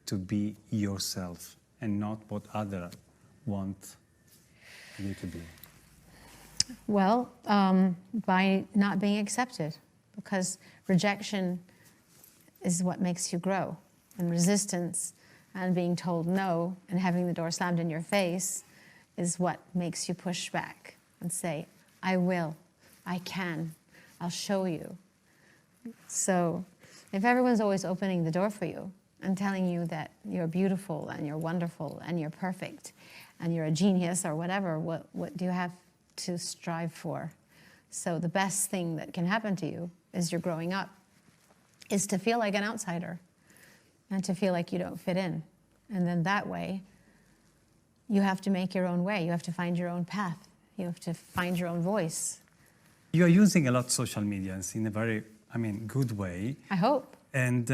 to be yourself and not what others want you to be? Well, by not being accepted, because rejection is what makes you grow, and resistance and being told no and having the door slammed in your face is what makes you push back and say, I will, I can, I'll show you. So if everyone's always opening the door for you and telling you that you're beautiful and you're wonderful and you're perfect and you're a genius or whatever, what do you have to strive for? So the best thing that can happen to you as you're growing up is to feel like an outsider and to feel like you don't fit in. And then that way, you have to make your own way. You have to find your own path. You have to find your own voice. You are using a lot of social media in a very, good way. I hope. And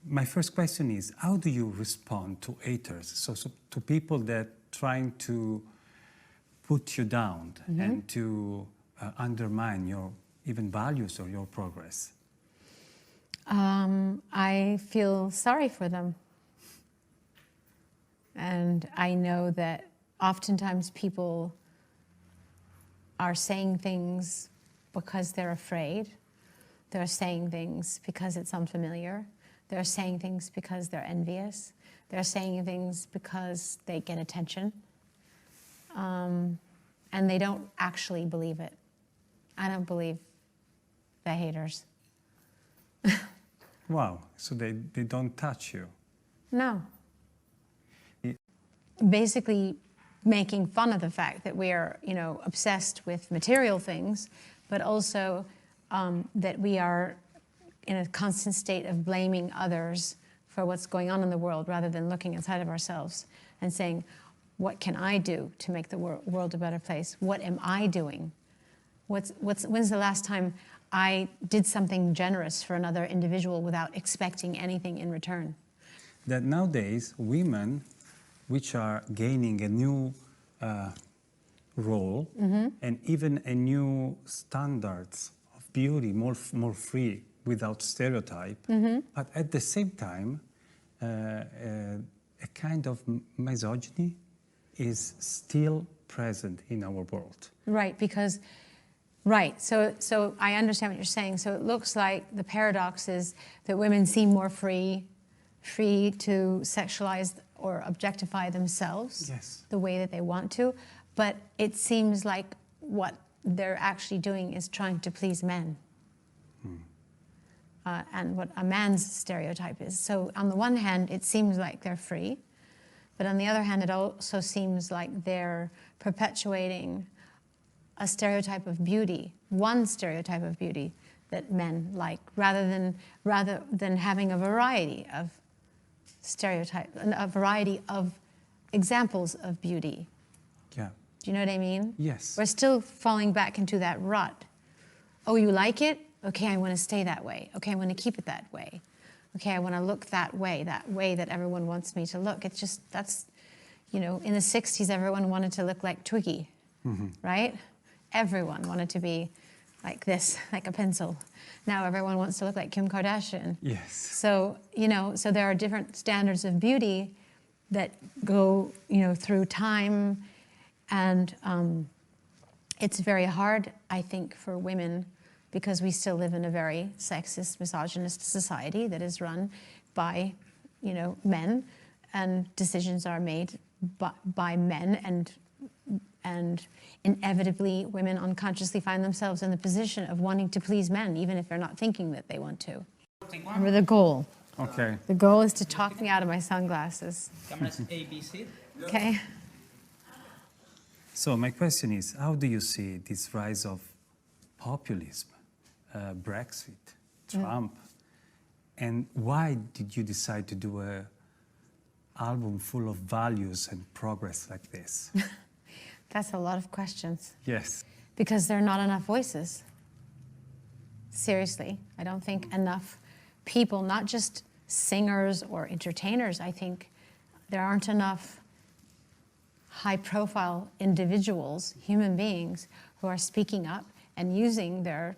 my first question is, how do you respond to haters? So to people that trying to put you down and to undermine your even values or your progress? I feel sorry for them. And I know that oftentimes people are saying things because they're afraid. They're saying things because it's unfamiliar. They're saying things because they're envious. They're saying things because they get attention. And they don't actually believe it. I don't believe the haters. Wow, so they don't touch you? No. Basically making fun of the fact that we are, obsessed with material things, but also that we are in a constant state of blaming others for what's going on in the world rather than looking inside of ourselves and saying, what can I do to make the world a better place? What am I doing? When's the last time I did something generous for another individual without expecting anything in return? That nowadays, women, which are gaining a new role and even a new standards of beauty, more free, without stereotype, but at the same time, a kind of misogyny is still present in our world. Right, because, right, so I understand what you're saying. So it looks like the paradox is that women seem more free to sexualize or objectify themselves the way that they want to, but it seems like what they're actually doing is trying to please men. And what a man's stereotype is. So on the one hand, it seems like they're free, but on the other hand, it also seems like they're perpetuating a stereotype of beauty, one stereotype of beauty that men like, rather than having a variety of stereotypes, a variety of examples of beauty. Yeah. Do you know what I mean? Yes. We're still falling back into that rut. Oh, you like it? Okay, I want to stay that way. Okay, I want to keep it that way. Okay, I want to look that way that everyone wants me to look. It's just, that's, in the 60s, everyone wanted to look like Twiggy, right? Everyone wanted to be like this, like a pencil. Now everyone wants to look like Kim Kardashian. Yes. So, so there are different standards of beauty that go, through time. And it's very hard, I think, for women, because we still live in a very sexist, misogynist society that is run by, men, and decisions are made by men, and inevitably women unconsciously find themselves in the position of wanting to please men, even if they're not thinking that they want to. Remember the goal. Okay. The goal is to talk me out of my sunglasses. Cameras A, B, C. Okay. So my question is, how do you see this rise of populism, Brexit, Trump, and why did you decide to do an album full of values and progress like this? That's a lot of questions. Yes. Because there are not enough voices. Seriously, I don't think enough people, not just singers or entertainers, I think there aren't enough high-profile individuals, human beings, who are speaking up and using their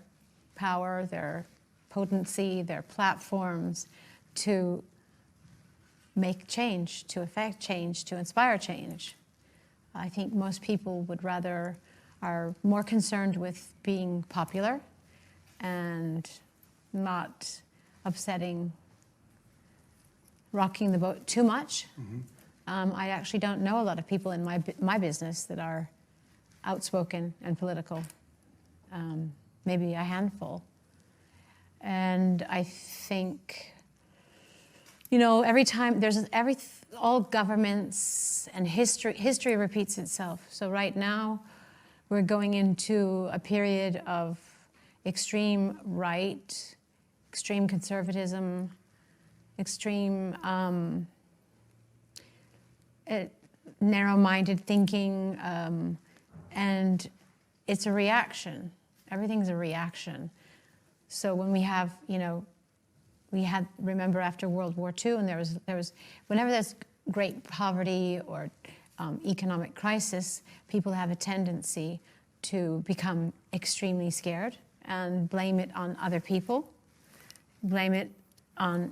power, their potency, their platforms to make change, to affect change, to inspire change. I think most people are more concerned with being popular and not upsetting, rocking the boat too much. I actually don't know a lot of people in my business that are outspoken and political, maybe a handful. And I think, you know, every time all governments and history repeats itself. So right now, we're going into a period of extreme right, extreme conservatism, extreme narrow-minded thinking, and it's a reaction. Everything's a reaction. So when we have, you know, remember after World War II, and there was whenever there's great poverty or economic crisis, people have a tendency to become extremely scared and blame it on other people, blame it on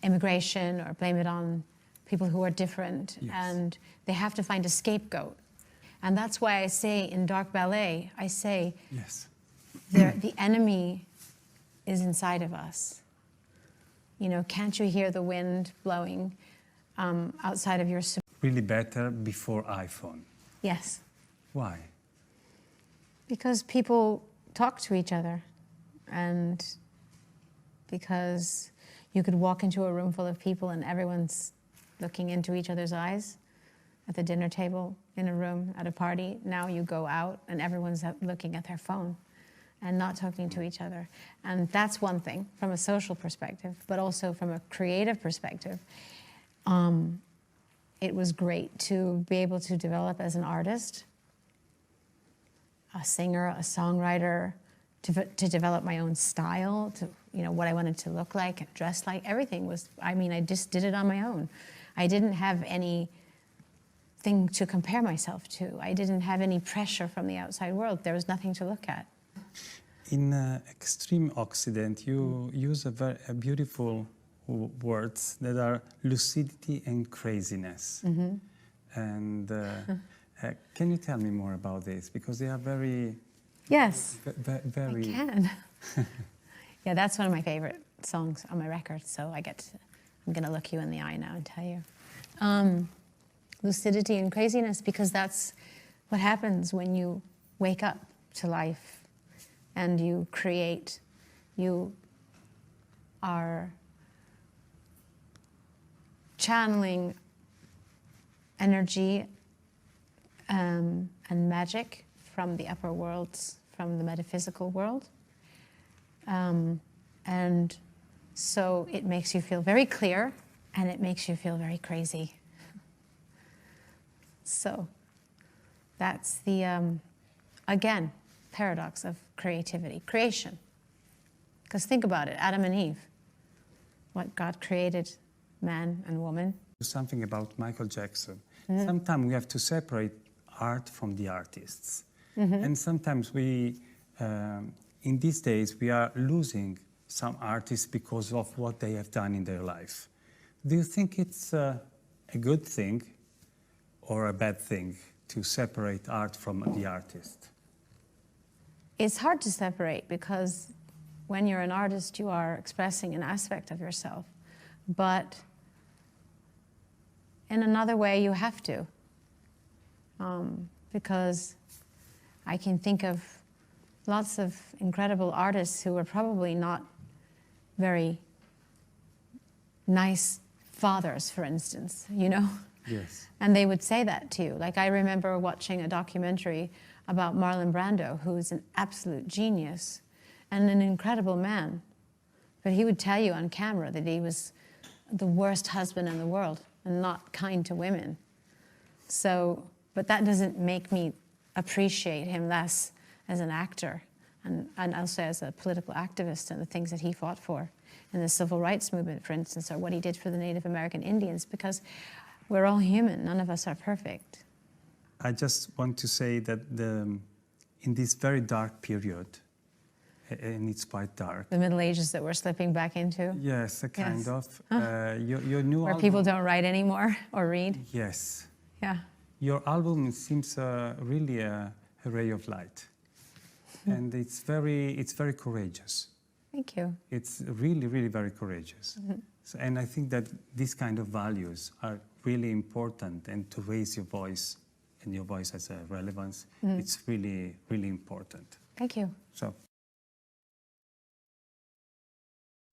immigration, or blame it on people who are different, yes. And they have to find a scapegoat. And that's why I say in Dark Ballet, I say, yes. The enemy is inside of us. You know, can't you hear the wind blowing outside of your... Really better before iPhone. Yes. Why? Because people talk to each other, and because you could walk into a room full of people and everyone's looking into each other's eyes at the dinner table, in a room, at a party. Now you go out and everyone's looking at their phone and not talking to each other. And that's one thing from a social perspective, but also from a creative perspective. It was great to be able to develop as an artist, a singer, a songwriter, to develop my own style, to, you know, what I wanted to look like and dress like. Everything was, I mean, I just did it on my own. I didn't have anything to compare myself to. I didn't have any pressure from the outside world. There was nothing to look at. In Extreme Occident, you use a beautiful words that are lucidity and craziness. And can you tell me more about this? Because they are very... Yes, very... I can. Yeah, that's one of my favorite songs on my record, so I'm going to look you in the eye now and tell you. Lucidity and craziness, because that's what happens when you wake up to life and you create. You are channeling energy and magic from the upper worlds, from the metaphysical world. And so it makes you feel very clear, and it makes you feel very crazy. So that's the, again, paradox of creativity, creation. Because think about it, Adam and Eve, what God created, man and woman. Something about Michael Jackson. Sometimes we have to separate art from the artists. And sometimes we, in these days, we are losing some artists because of what they have done in their life. Do you think it's a good thing or a bad thing to separate art from the artist? It's hard to separate because when you're an artist, you are expressing an aspect of yourself. But in another way, you have to. Because I can think of lots of incredible artists who were probably not very nice fathers, for instance, you know? Yes. And they would say that to you. Like, I remember watching a documentary about Marlon Brando, who's an absolute genius and an incredible man. But he would tell you on camera that he was the worst husband in the world and not kind to women. So, but that doesn't make me appreciate him less as an actor and also as a political activist and the things that he fought for in the civil rights movement, for instance, or what he did for the Native American Indians, because we're all human. None of us are perfect. I just want to say that in this very dark period, and it's quite dark. The Middle Ages that we're slipping back into? Yes, a kind Yes. of. Your new Where album, people don't write anymore or read? yes. Yeah. Your album seems really a ray of light, and it's very courageous. Thank you. It's really, really very courageous. So, and I think that these kind of values are really important, and to raise your voice, and your voice has a relevance, it's really, really important. Thank you. So